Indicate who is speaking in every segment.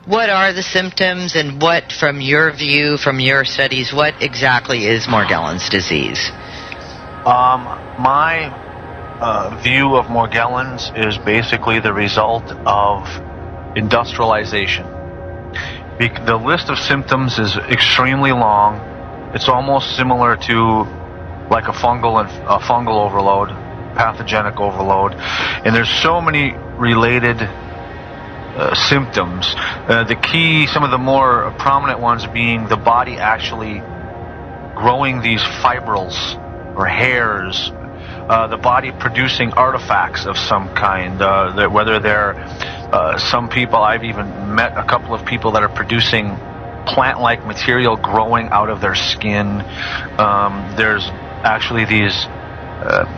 Speaker 1: What are the symptoms, and what, from your view, from your studies, what exactly is Morgellons disease?
Speaker 2: My view of Morgellons is basically the result of industrialization. The list of symptoms is extremely long. It's almost similar to like a fungal overload, pathogenic overload, and there's so many related symptoms. Some of the more prominent ones being the body actually growing these fibrils or hairs, the body producing artifacts of some kind, whether they're some people, I've even met a couple of people that are producing plant-like material growing out of their skin. There's actually these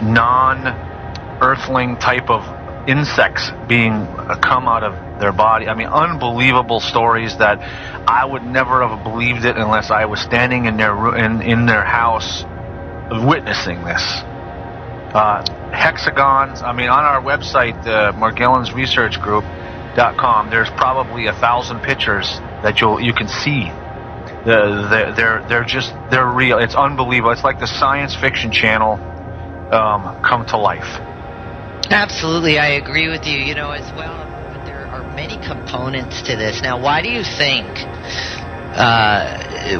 Speaker 2: non-earthling type of insects being come out of their body. I mean, unbelievable stories that I would never have believed it unless I was standing in their house witnessing this. Hexagons, I mean, on our website, morgellonsresearchgroup.com, there's probably 1,000 pictures that you can see. They're real. It's unbelievable. It's like the science fiction channel come to life.
Speaker 1: Absolutely, I agree with you, as well. But there are many components to this. Now, why do you think,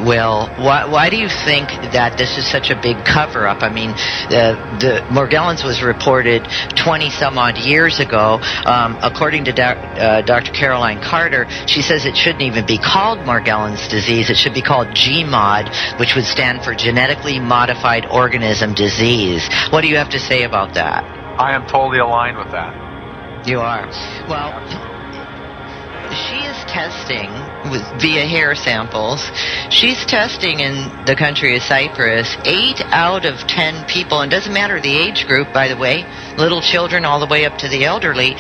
Speaker 1: why do you think that this is such a big cover-up? I mean, the Morgellons was reported 20-some-odd years ago. According to Dr. Caroline Carter, she says it shouldn't even be called Morgellons disease. It should be called GMOD, which would stand for Genetically Modified Organism Disease. What do you have to say about that?
Speaker 2: I am totally aligned with that.
Speaker 1: You are. Well, she is testing via hair samples. She's testing in the country of Cyprus. 8 out of 10 people, and doesn't matter the age group, by the way, little children all the way up to the elderly,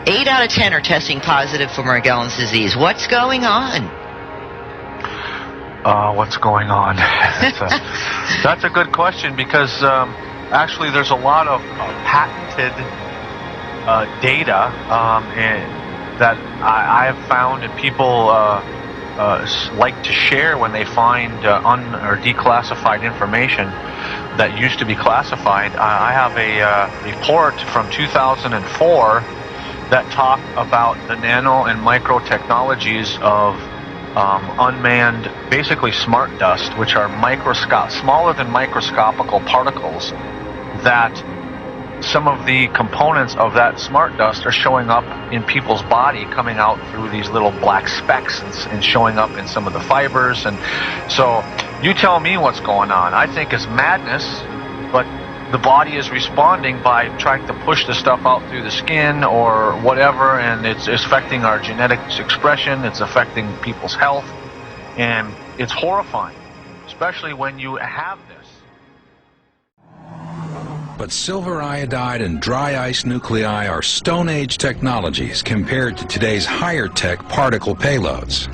Speaker 1: 8 out of 10 are testing positive for Morgellons disease. What's going on?
Speaker 2: What's going on? That's a good question, because actually there's a lot of patented data that I have found, and people like to share when they find or declassified information that used to be classified. I have a report from 2004 that talk about the nano and micro technologies of unmanned, basically smart dust, which are smaller than microscopical particles, that some of the components of that smart dust are showing up in people's body, coming out through these little black specks and showing up in some of the fibers. And so you tell me what's going on. I think it's madness, but the body is responding by trying to push the stuff out through the skin or whatever, and it's affecting our genetic expression, it's affecting people's health, and it's horrifying, especially when you have this.
Speaker 3: But silver iodide and dry ice nuclei are Stone Age technologies compared to today's higher-tech particle payloads.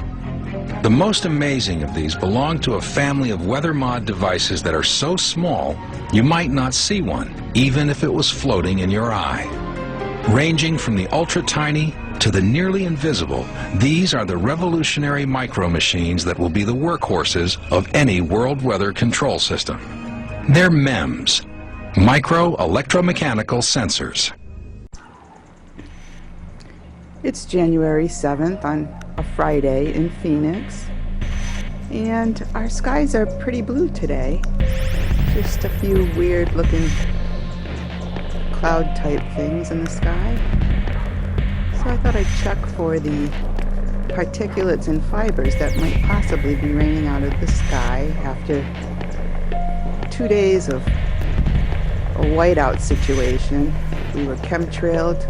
Speaker 3: The most amazing of these belong to a family of weather mod devices that are so small you might not see one, even if it was floating in your eye. Ranging from the ultra-tiny to the nearly invisible, these are the revolutionary micro-machines that will be the workhorses of any world weather control system. They're MEMS, micro-electromechanical sensors.
Speaker 4: It's January 7th on a Friday in Phoenix, and our skies are pretty blue today. Just a few weird looking cloud type things in the sky. So I thought I'd check for the particulates and fibers that might possibly be raining out of the sky after 2 days of a whiteout situation. We were chemtrailed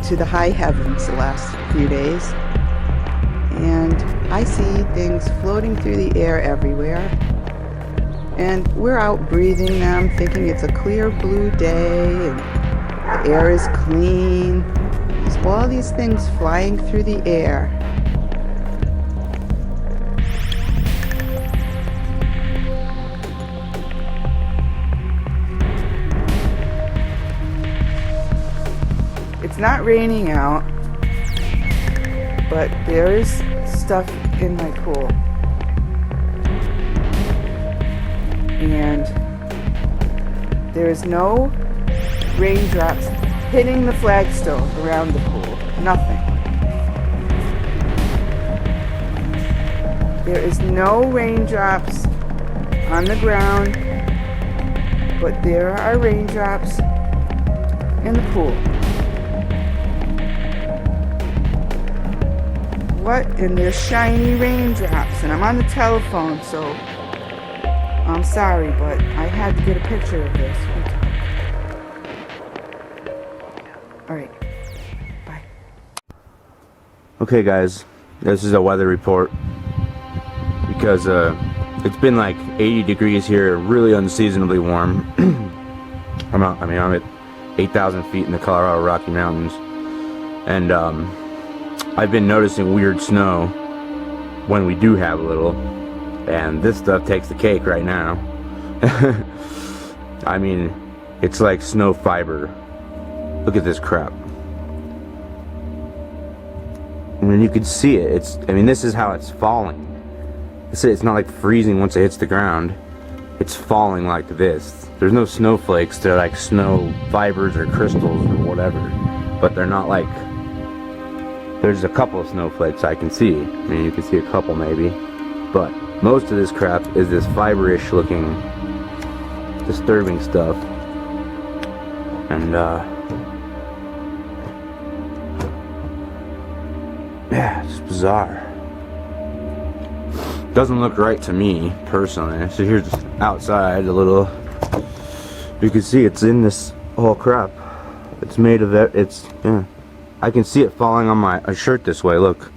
Speaker 4: to the high heavens the last few days, and I see things floating through the air everywhere, and we're out breathing them, thinking it's a clear blue day and the air is clean. There's all these things flying through the air. It's not raining out. but there is stuff in my pool. And there is no raindrops hitting the flagstone around the pool. Nothing. There is no raindrops on the ground, but there are raindrops in the pool. What? And there's shiny raindrops, and I'm on the telephone, so I'm sorry, but I had to get a picture of this. Alright, bye.
Speaker 5: Okay guys, this is a weather report because it's been like 80 degrees here, really unseasonably warm. I'm at 8,000 feet in the Colorado Rocky Mountains, and I've been noticing weird snow when we do have a little, and this stuff takes the cake right now. I mean, it's like snow fiber. Look at this crap. I mean, you can see it. This is how it's falling. It's not like freezing once it hits the ground. It's falling like this. There's no snowflakes. They're like snow fibers or crystals or whatever. But they're not like... There's a couple of snowflakes I can see. I mean, you can see a couple maybe. But most of this crap is this fiber-ish looking disturbing stuff. And, yeah, it's bizarre. Doesn't look right to me, personally. So here's outside a little. You can see it's in this whole crap. It's made of it. Yeah. I can see it falling on my shirt this way, look.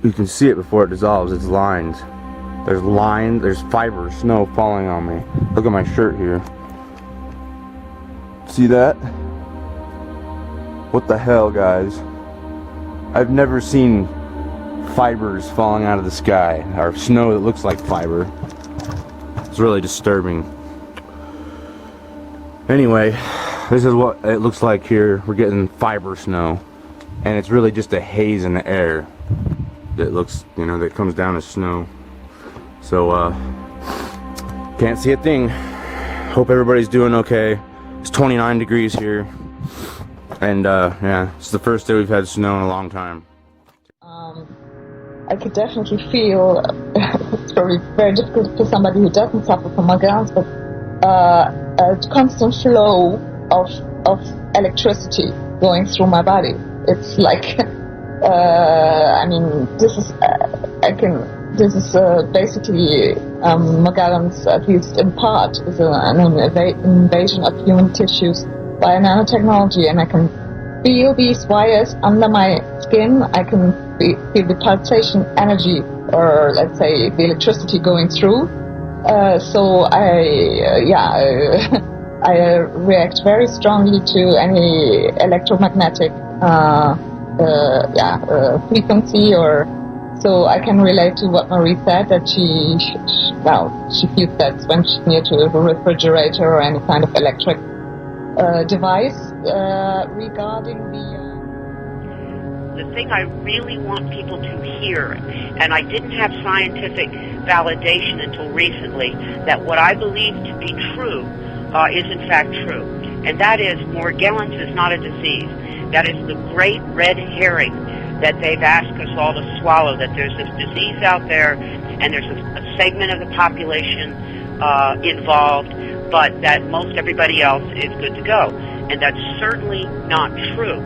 Speaker 5: You can see it before it dissolves. It's lined. There's fiber, snow falling on me. Look at my shirt here. See that? What the hell, guys? I've never seen fibers falling out of the sky, or snow that looks like fiber. It's really disturbing. Anyway, this is what it looks like here. We're getting fiber snow, and it's really just a haze in the air that looks, that comes down as snow. So, can't see a thing. Hope everybody's doing okay. It's 29 degrees here. And yeah, it's the first day we've had snow in a long time.
Speaker 6: I could definitely feel it's probably very difficult for somebody who doesn't suffer from Morgellons, but a constant flow of electricity going through my body. It's like this is basically Morgellons, at least in part, is an invasion of human tissues by nanotechnology, and I can feel these wires under my skin. I can feel the pulsation energy, or let's say the electricity going through. So I react very strongly to any electromagnetic frequency, or so I can relate to what Marie said, that she feels that when she's near to a refrigerator or any kind of electric device. Regarding
Speaker 7: the thing I really want people to hear, and I didn't have scientific validation until recently, that what I believe to be true is in fact true, and that is Morgellons is not a disease. That is the great red herring that they've asked us all to swallow, that there's this disease out there and there's a segment of the population involved, but that most everybody else is good to go. And that's certainly not true.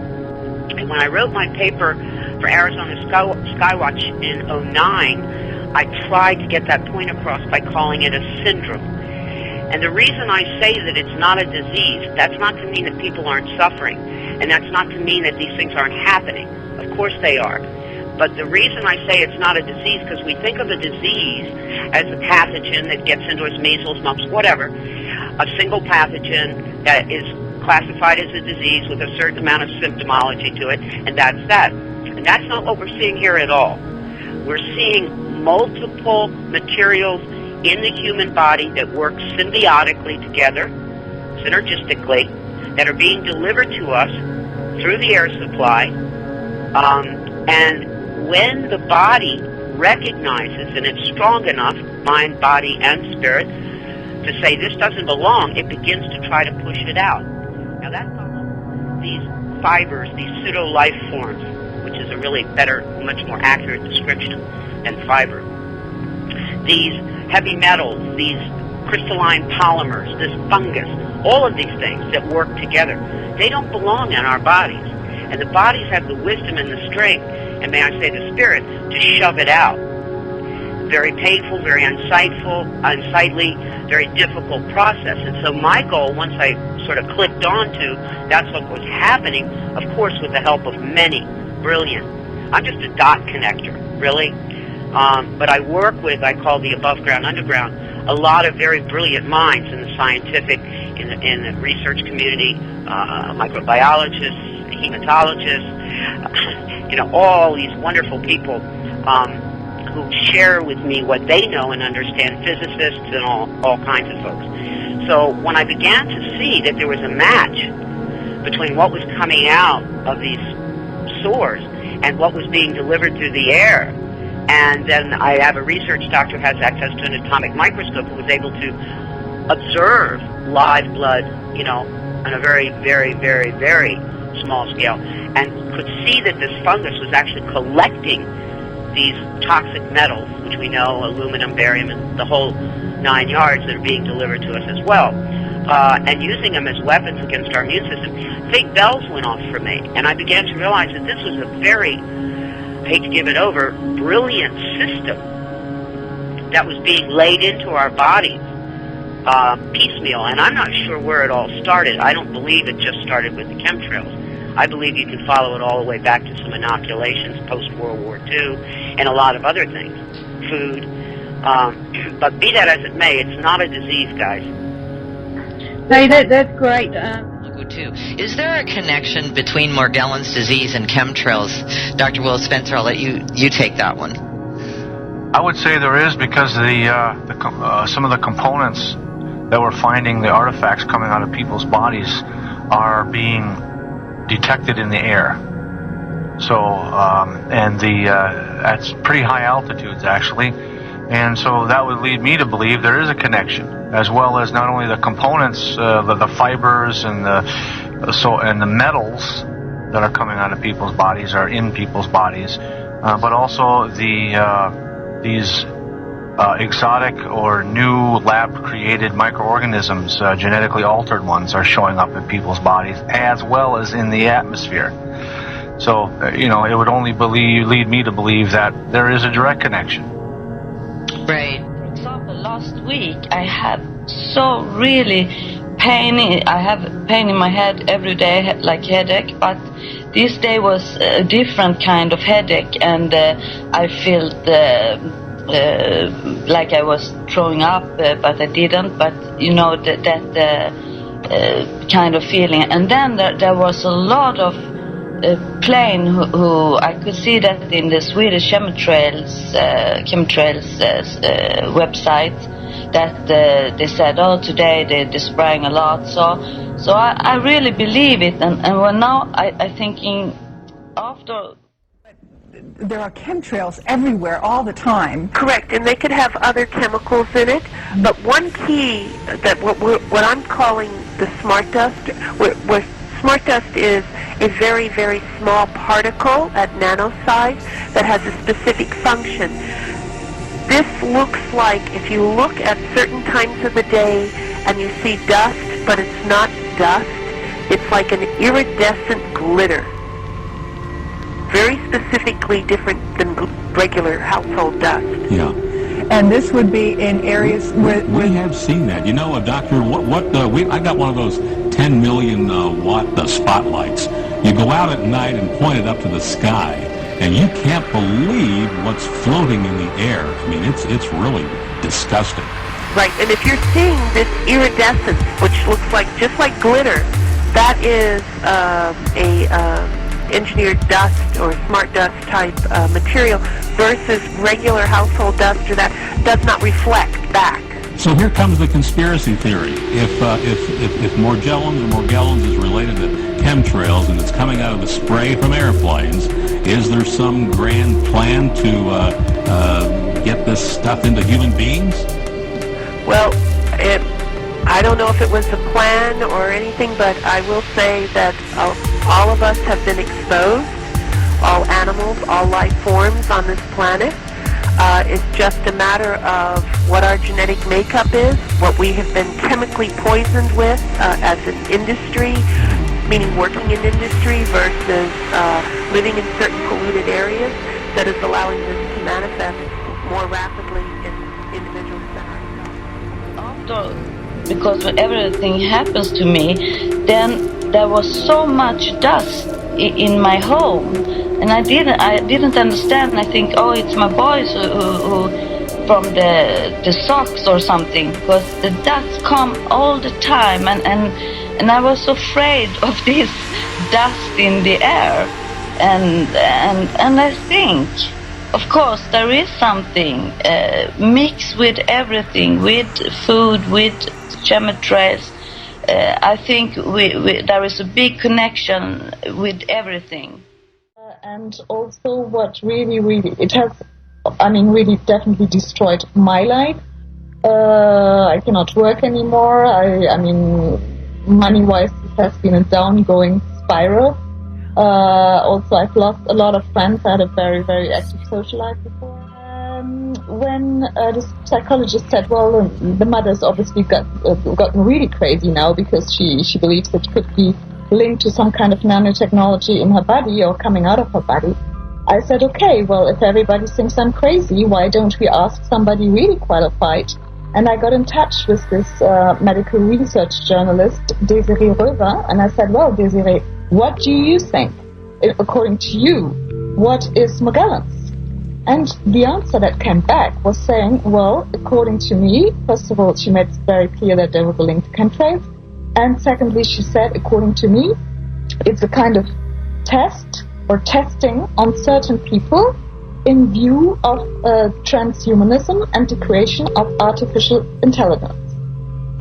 Speaker 7: And when I wrote my paper for Arizona Skywatch in 2009, I tried to get that point across by calling it a syndrome. And the reason I say that it's not a disease, that's not to mean that people aren't suffering, and that's not to mean that these things aren't happening. Of course they are. But the reason I say it's not a disease, because we think of a disease as a pathogen that gets into us, measles, mumps, whatever, a single pathogen that is classified as a disease with a certain amount of symptomology to it, and that's that. And that's not what we're seeing here at all. We're seeing multiple materials in the human body that work symbiotically together, synergistically, that are being delivered to us through the air supply. And when the body recognizes, and it's strong enough, mind, body, and spirit, to say this doesn't belong, it begins to try to push it out. Now that's all these fibers, these pseudo-life forms, which is a really better, much more accurate description than fiber. These heavy metals, these crystalline polymers, this fungus, all of these things that work together, they don't belong in our bodies. And the bodies have the wisdom and the strength, and may I say the spirit, to shove it out. Very painful, very unsightly, very difficult process. And so my goal, once I sort of clicked on to that's what was happening, of course with the help of many brilliant, I'm just a dot connector, really. But I work with, I call the above ground, underground, a lot of very brilliant minds in the scientific, in the research community, microbiologists, hematologists, all these wonderful people who share with me what they know and understand, physicists and all kinds of folks. So when I began to see that there was a match between what was coming out of these sores and what was being delivered through the air, and then I have a research doctor who has access to an atomic microscope who was able to observe live blood, on a very, very, very, very small scale, and could see that this fungus was actually collecting these toxic metals, which we know, aluminum, barium, and the whole 9 yards that are being delivered to us as well, and using them as weapons against our immune system. Big bells went off for me, and I began to realize that this was a very, I hate to give it over, brilliant system that was being laid into our bodies piecemeal, and I'm not sure where it all started. I don't believe it just started with the chemtrails. I believe you can follow it all the way back to some inoculations post-World War II and a lot of other things, food. But be that as it may, it's not a disease, guys.
Speaker 8: Hey, that's great.
Speaker 1: Too. Is there a connection between Morgellons disease and chemtrails? Dr. Will Spencer, I'll let you take that one.
Speaker 2: I would say there is, because some of the components that we're finding, the artifacts coming out of people's bodies, are being detected in the air. So, at pretty high altitudes actually, and so that would lead me to believe there is a connection, as well as not only the components, the fibers and the metals that are coming out of people's bodies are in people's bodies, but also these exotic or new lab-created microorganisms, genetically altered ones, are showing up in people's bodies, as well as in the atmosphere. So, it would only lead me to believe that there is a direct connection.
Speaker 1: Right.
Speaker 9: For example, last week I have I have pain in my head every day, like headache, but this day was a different kind of headache, and I felt like I was throwing up, but I didn't, but that kind of feeling. And then there was a lot of plane who I could see that in the Swedish Chemtrails website, that they said, today they're spraying a lot. So I really believe it, and now I thinking after.
Speaker 10: There are chemtrails everywhere all the time.
Speaker 11: Correct, and they could have other chemicals in it. But one key that what I'm calling the smart dust, where smart dust is a very, very small particle at nano size that has a specific function. This looks like, if you look at certain times of the day and you see dust, but it's not dust, it's like an iridescent glitter. Very specifically different than regular household dust.
Speaker 10: Yeah. And this would be in areas where...
Speaker 12: We have seen that. Doctor, I got one of those 10 million watt spotlights. You go out at night and point it up to the sky, and you can't believe what's floating in the air. I mean, it's really disgusting.
Speaker 11: Right, and if you're seeing this iridescence, which looks like just like glitter, that is engineered dust or smart dust type material versus regular household dust, or that does not reflect back.
Speaker 12: So here comes the conspiracy theory. If Morgellons or Morgellons is related to chemtrails and it's coming out of the spray from airplanes, is there some grand plan to get this stuff into human beings?
Speaker 11: Well, I don't know if it was a plan or anything, but I will say that all of us have been exposed, all animals, all life forms on this planet. It's just a matter of what our genetic makeup is, what we have been chemically poisoned with as an industry, meaning working in industry versus living in certain polluted areas, that is allowing this to manifest more rapidly in individuals than ourselves.
Speaker 9: Because when everything happens to me, then there was so much dust in my home, and I didn't understand. I think, oh, it's my boys who from the socks or something, because the dust come all the time, and I was afraid of this dust in the air, and I think, of course, there is something mixed with everything, with food, with chemtrails. I think there is a big connection with everything.
Speaker 6: And also what really, it has, really definitely destroyed my life. I cannot work anymore. Money-wise, it has been a down-going spiral. Also, I've lost a lot of friends. I had a very, very active social life before. When the psychologist said, well, the mother's obviously gotten really crazy now because she believes it could be linked to some kind of nanotechnology in her body or coming out of her body. I said, okay, well, if everybody thinks I'm crazy, why don't we ask somebody really qualified? And I got in touch with this medical research journalist, Desiree Röver, and I said, well, Desiree, what do you think? According to you, what is Morgellons? And the answer that came back was saying, well, according to me, first of all, she made it very clear that there was a link to chemtrails. And secondly, she said, according to me, it's a kind of test or testing on certain people in view of transhumanism and the creation of artificial intelligence.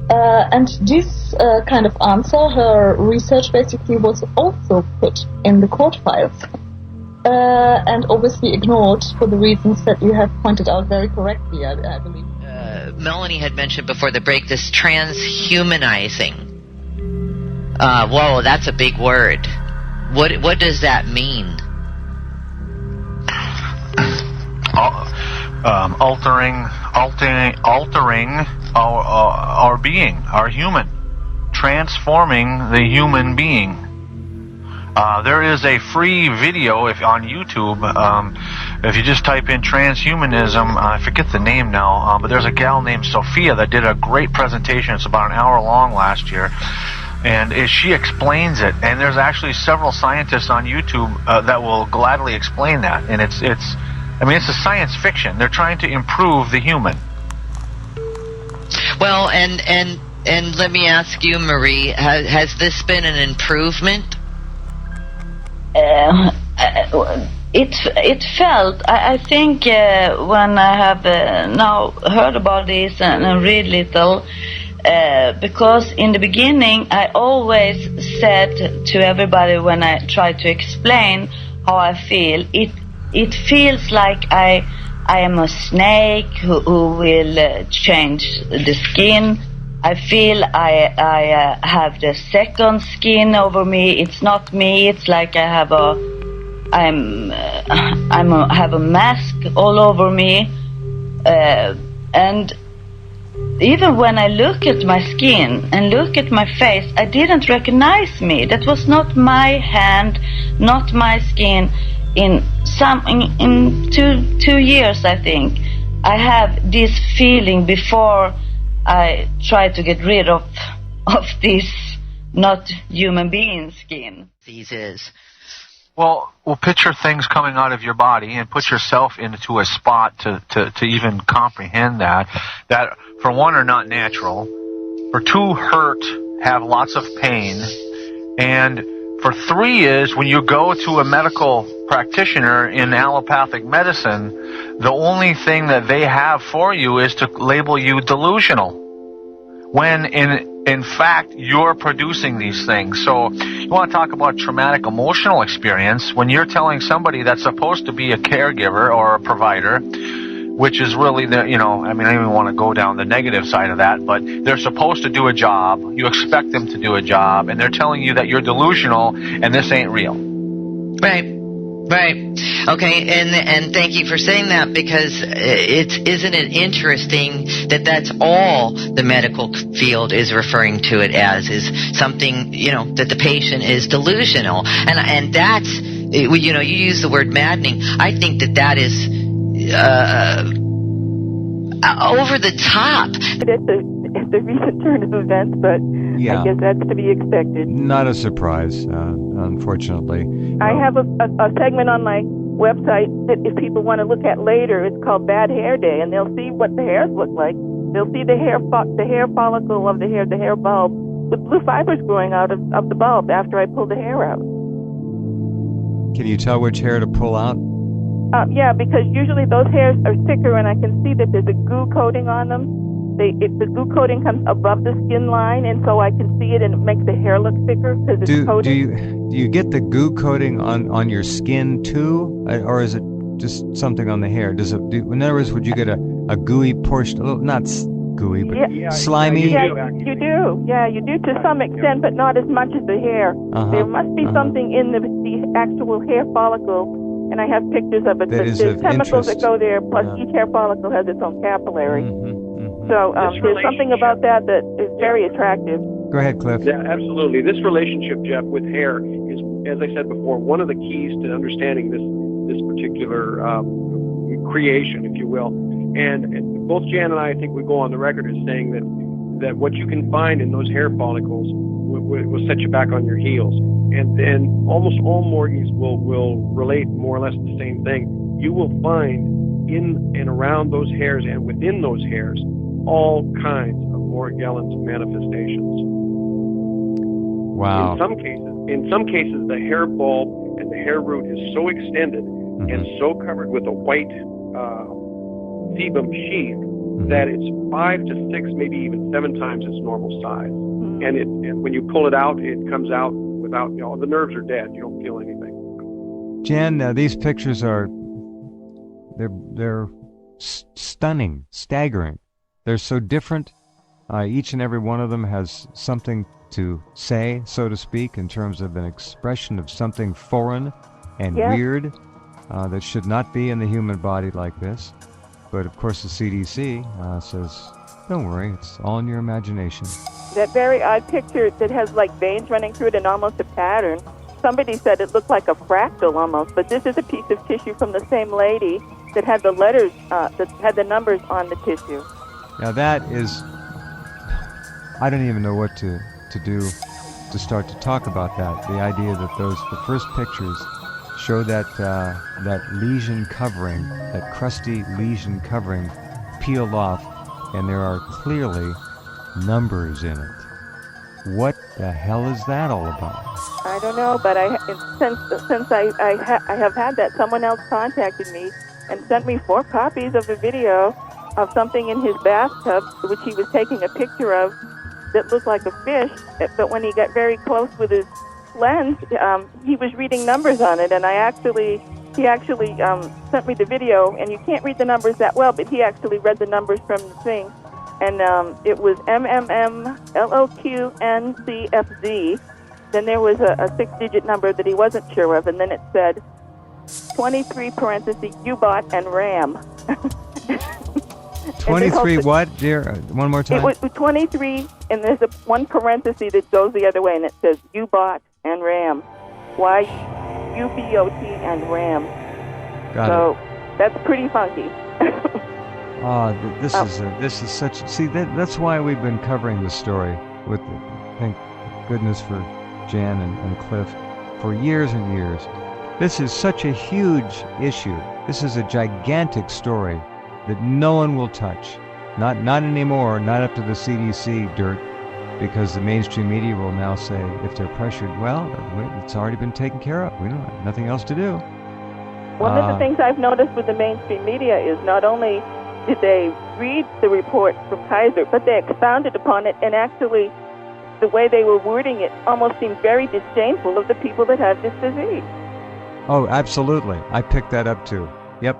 Speaker 6: And this kind of answer, her research basically was also put in the court files. And obviously ignored for the reasons that you have pointed out very correctly, I believe.
Speaker 1: Melanie had mentioned before the break this transhumanizing. Whoa, that's a big word. What does that mean?
Speaker 2: Altering our being, our human, transforming the human being. There is a free video on YouTube. If you just type in transhumanism, I forget the name now, but there's a gal named Sophia that did a great presentation. It's about an hour long last year, and she explains it. And there's actually several scientists on YouTube that will gladly explain that. And it's a science fiction. They're trying to improve the human.
Speaker 1: Well, and let me ask you, Marie, has this been an improvement?
Speaker 9: It felt, I think when I have now heard about this and read little, because in the beginning I always said to everybody when I try to explain how I feel, it feels like I am a snake who will change the skin. I feel I have the second skin over me. It's not me. It's like I have have a mask all over me, and even when I look at my skin and look at my face, I didn't recognize me. That was not my hand, not my skin. In 2 years, I think, I have this feeling before I try to get rid of this not human being skin.
Speaker 1: Diseases.
Speaker 2: Well, picture things coming out of your body and put yourself into a spot to even comprehend that for one are not natural, for two hurt, have lots of pain, and for three is when you go to a medical practitioner in allopathic medicine, the only thing that they have for you is to label you delusional, when in fact you're producing these things. So you want to talk about traumatic emotional experience, when you're telling somebody that's supposed to be a caregiver or a provider, which is really the, I don't even want to go down the negative side of that, but they're supposed to do a job, you expect them to do a job, and they're telling you that you're delusional and this ain't real.
Speaker 1: Right. Okay, and thank you for saying that, because isn't it interesting that that's all the medical field is referring to it as, is something, that the patient is delusional. And that's, you use the word maddening. I think that is over the top.
Speaker 13: It's a recent turn of events, but
Speaker 14: yeah.
Speaker 13: I guess that's to be expected.
Speaker 14: Not a surprise, unfortunately.
Speaker 13: I have a segment on my website that if people want to look at later, it's called Bad Hair Day, and they'll see what the hairs look like. They'll see the hair follicle of the hair bulb with blue fibers growing out of the bulb after I pull the hair out.
Speaker 14: Can you tell which hair to pull out?
Speaker 13: Yeah, because usually those hairs are thicker, and I can see that there's a goo coating on them. The goo coating comes above the skin line, and so I can see it, and it makes the hair look thicker because it's coated.
Speaker 14: Do you get the goo coating on your skin too, or is it just something on the hair? In other words, would you get a gooey portion? Not gooey, but slimy.
Speaker 13: Yeah, you do. Yeah, you do to some extent, but not as much as the hair. There must be something in the actual hair follicle, and I have pictures of it. There's chemicals that go there, plus each hair follicle has its own capillary. So there's something about that is very attractive.
Speaker 14: Go ahead, Cliff.
Speaker 15: Yeah, absolutely. This relationship, Jeff, with hair is, as I said before, one of the keys to understanding this particular creation, if you will. And both Jan and I think we go on the record as saying that what you can find in those hair follicles will set you back on your heels. And almost all Morgies will relate more or less the same thing. You will find in and around those hairs and within those hairs all kinds of Morgellons manifestations.
Speaker 14: Wow.
Speaker 15: In some cases, the hair bulb and the hair root is so extended and so covered with a white sebum sheath that it's 5 to 6, maybe even 7 times its normal size. And when you pull it out, it comes out without, the nerves are dead. You don't feel anything.
Speaker 14: Jan, these pictures they're stunning, staggering. They're so different. Each and every one of them has something to say, so to speak, in terms of an expression of something foreign and weird that should not be in the human body like this. But of course the CDC says, don't worry, it's all in your imagination.
Speaker 13: That very odd picture that has like veins running through it and almost a pattern, somebody said it looked like a fractal almost, but this is a piece of tissue from the same lady that had the letters, that had the numbers on the tissue.
Speaker 14: Now that is, I don't even know what to do to start to talk about that. The idea that the first pictures show that lesion covering, that crusty lesion covering peeled off, and there are clearly numbers in it. What the hell is that all about?
Speaker 13: I don't know, but since I have had that, someone else contacted me and sent me 4 copies of a video of something in his bathtub, which he was taking a picture of, that looked like a fish, but when he got very close with his lens, he was reading numbers on it, and he actually sent me the video, and you can't read the numbers that well, but he actually read the numbers from the thing, and it was MMMLOQNCFZ. Then there was a 6-digit number that he wasn't sure of, and then it said 23 parentheses U-bot and RAM.
Speaker 14: 23 what, dear? One more time.
Speaker 13: It was 23, and there's one parenthesis that goes the other way, and it says U-bot and RAM. YUBOT and RAM.
Speaker 14: Got it.
Speaker 13: That's pretty funky.
Speaker 14: This is such. See, that's why we've been covering the story with, thank goodness for Jan and Cliff, for years and years. This is such a huge issue. This is a gigantic story that no one will touch. Not anymore, not up to the CDC dirt, because the mainstream media will now say, if they're pressured, well, it's already been taken care of. We don't have nothing else to do.
Speaker 13: One of the things I've noticed with the mainstream media is not only did they read the report from Kaiser, but they expounded upon it, and actually the way they were wording it almost seemed very disdainful of the people that have this disease.
Speaker 14: Oh, absolutely. I picked that up too. Yep.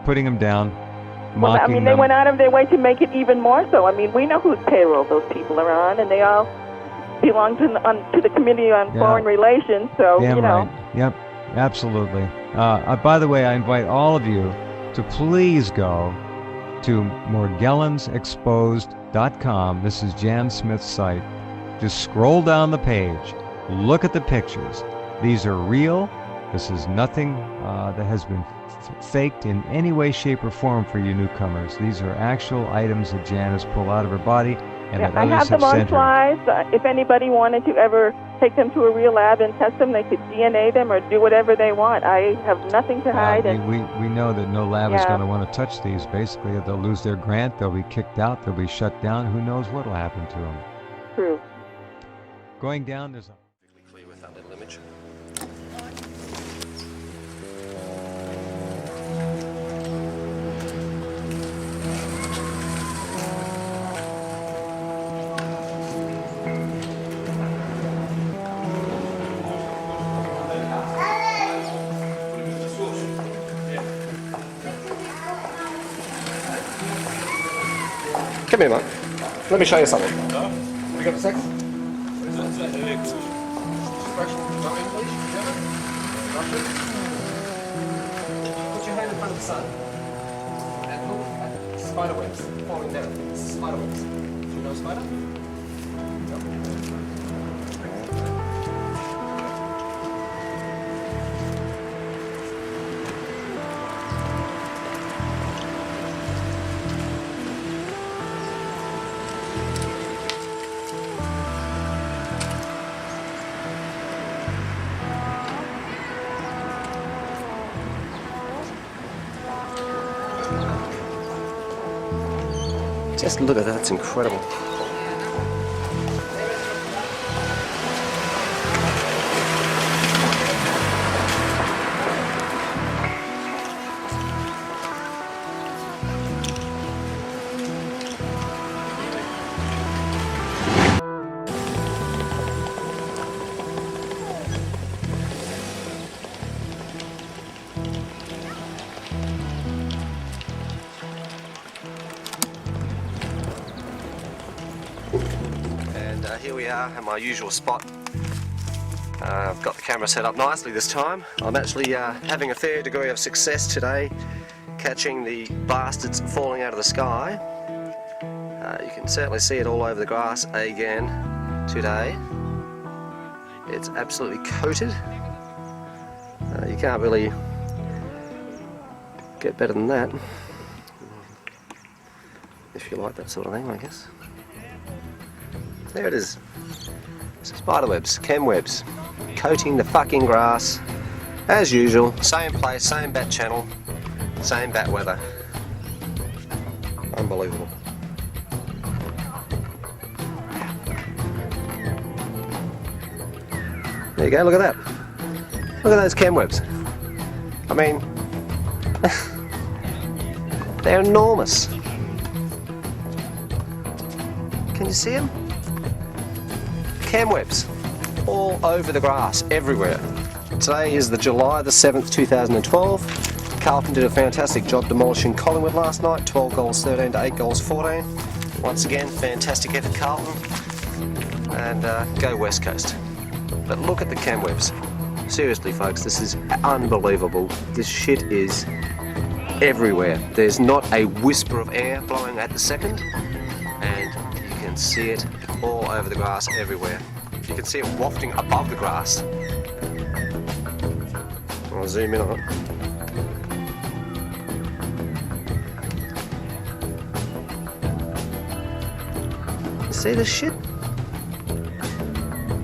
Speaker 14: Putting them down, mocking
Speaker 13: Well, I mean, they
Speaker 14: them.
Speaker 13: went out of their way to make it even more so. I mean, we know whose payroll those people are on, and they all belong to the Committee on Foreign Relations, so,
Speaker 14: Damn
Speaker 13: you know.
Speaker 14: right. Yep, absolutely. By the way, I invite all of you to please go to morgellonsexposed.com. This is Jan Smith's site. Just scroll down the page. Look at the pictures. These are real. This is nothing that has been faked in any way, shape, or form for you newcomers. These are actual items that Jan has pulled out of her body and that
Speaker 13: I
Speaker 14: others
Speaker 13: have them on
Speaker 14: sent her.
Speaker 13: slides. If anybody wanted to ever take them to a real lab and test them, they could DNA them or do whatever they want. I have nothing to hide.
Speaker 14: We know that no lab is going to want to touch these. Basically, they'll lose their grant, they'll be kicked out, they'll be shut down. Who knows what will happen to them?
Speaker 13: True.
Speaker 14: Going down, there's a...
Speaker 16: Clear with that little image. Come here, mate. Let me show you something. Have you got a sec? Put your hand in front of the sun and look at spider webs falling down. Spider webs. Do you know a spider? Just look at that, that's incredible. Here we are at my usual spot. I've got the camera set up nicely this time. I'm actually having a fair degree of success today catching the bastards falling out of the sky. You can certainly see it all over the grass again today. It's absolutely coated. You can't really get better than that, if you like that sort of thing, I guess. There it is. Spider webs, chem webs, coating the fucking grass. As usual, same place, same bat channel, same bat weather. Unbelievable. There you go, look at that. Look at those chem webs. I mean, they're enormous. Can you see them? Chem webs all over the grass, everywhere. Today is the July the 7th, 2012. Carlton did a fantastic job demolishing Collingwood last night, 12 goals 13 to 8 goals 14. Once again, fantastic effort, Carlton. And go West Coast. But look at the chem webs. Seriously, folks, this is unbelievable. This shit is everywhere. There's not a whisper of air blowing at the second, and you can see it all over the grass everywhere. You can see it wafting above the grass. I'll zoom in on it. You see this shit?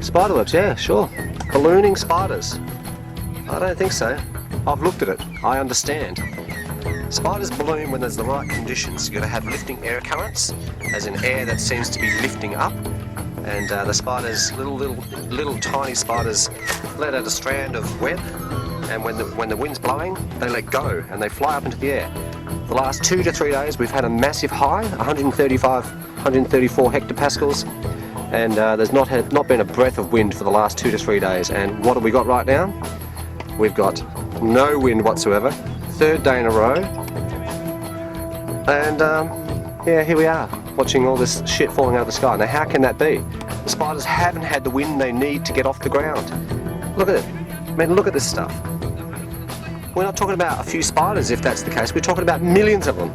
Speaker 16: Spiderwebs, yeah, sure. Ballooning spiders. I don't think so. I've looked at it. I understand. Spiders balloon when there's the right conditions. You've got to have lifting air currents, as in air that seems to be lifting up, and the spiders, little tiny spiders, let out a strand of web, and when the wind's blowing, they let go and they fly up into the air. The last 2 to 3 days, we've had a massive high, 134 hectopascals, and there's not been a breath of wind for the last 2 to 3 days. And what have we got right now? We've got no wind whatsoever, 3rd day in a row, and yeah, here we are, watching all this shit falling out of the sky. Now, how can that be? The spiders haven't had the wind they need to get off the ground. Look at it. Man, look at this stuff. We're not talking about a few spiders, if that's the case. We're talking about millions of them.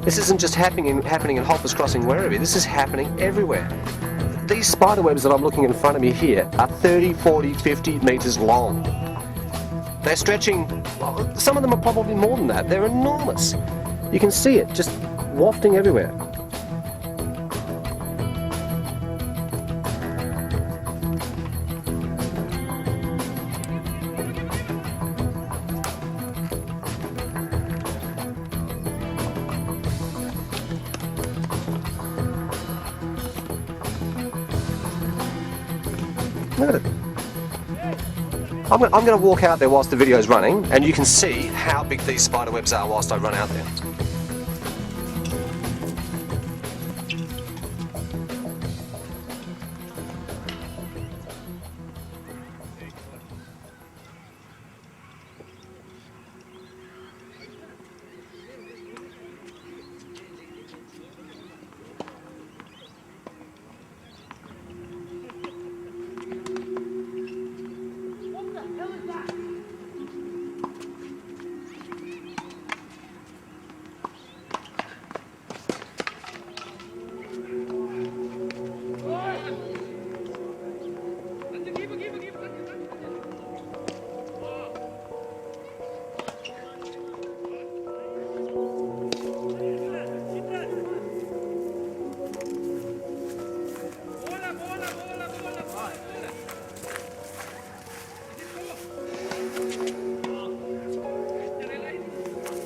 Speaker 16: This isn't just happening in Hoppers Crossing Werribee. This is happening everywhere. These spider webs that I'm looking in front of me here are 30, 40, 50 metres long. They're stretching, well, some of them are probably more than that. They're enormous. You can see it just wafting everywhere. Look at it. I'm going to walk out there whilst the video is running, and you can see how big these spider webs are whilst I run out there.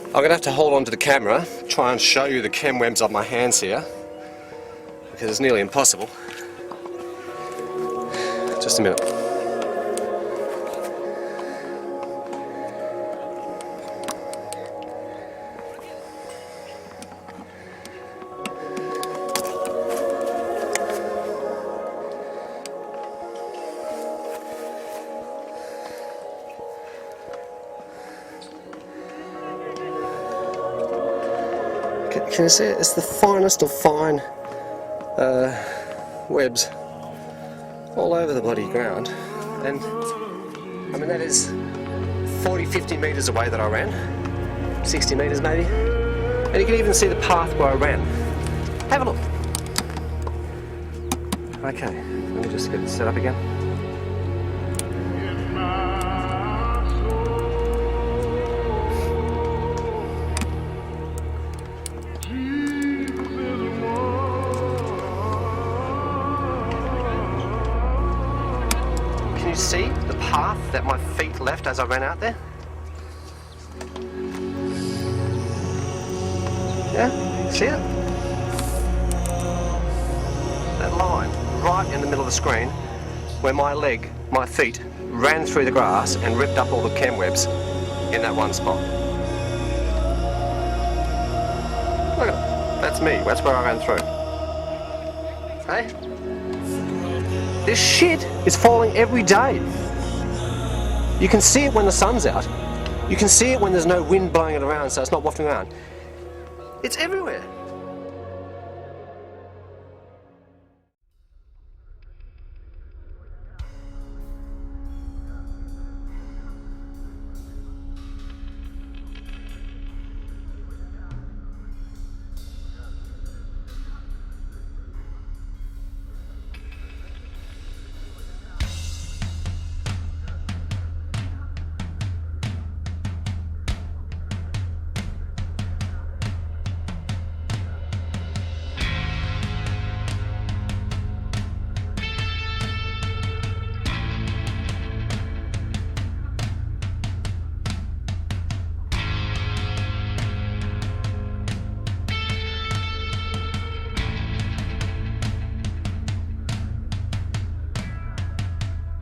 Speaker 16: I'm going to have to hold on to the camera, try and show you the chem webs on my hands here, because it's nearly impossible. Just a minute. Can you see it? It's the finest of fine webs all over the bloody ground. And I mean, that is 40, 50 metres away that I ran, 60 metres maybe, and you can even see the path where I ran. Have a look. Okay, let me just get it set up again. You see the path that my feet left as I ran out there? Yeah, see it? That line right in the middle of the screen where my feet ran through the grass and ripped up all the chem webs in that one spot. Look at it, that's me, that's where I ran through. Hey? This shit is falling every day. You can see it when the sun's out. You can see it when there's no wind blowing it around, so it's not wafting around. It's everywhere.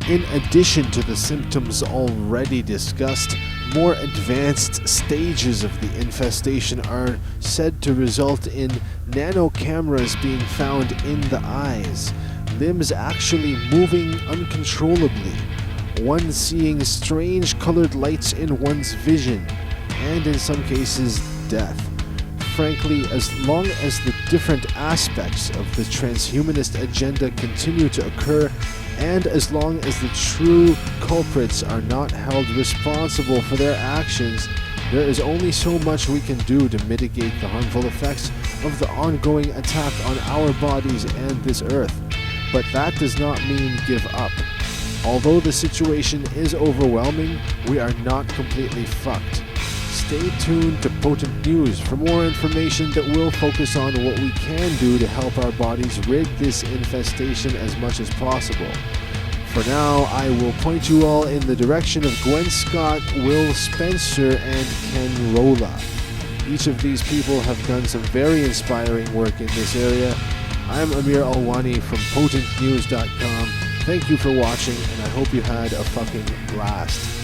Speaker 17: In addition to the symptoms already discussed, more advanced stages of the infestation are said to result in nano cameras being found in the eyes, limbs actually moving uncontrollably, one seeing strange colored lights in one's vision, and in some cases, death. Frankly, as long as the different aspects of the transhumanist agenda continue to occur, and as long as the true culprits are not held responsible for their actions, there is only so much we can do to mitigate the harmful effects of the ongoing attack on our bodies and this earth. But that does not mean give up. Although the situation is overwhelming, we are not completely fucked. Stay tuned to Potent News for more information that will focus on what we can do to help our bodies rid this infestation as much as possible. For now, I will point you all in the direction of Gwen Scott, Will Spencer, and Ken Rolla. Each of these people have done some very inspiring work in this area. I'm Amir Alwani from PotentNews.com. Thank you for watching, and I hope you had a fucking blast.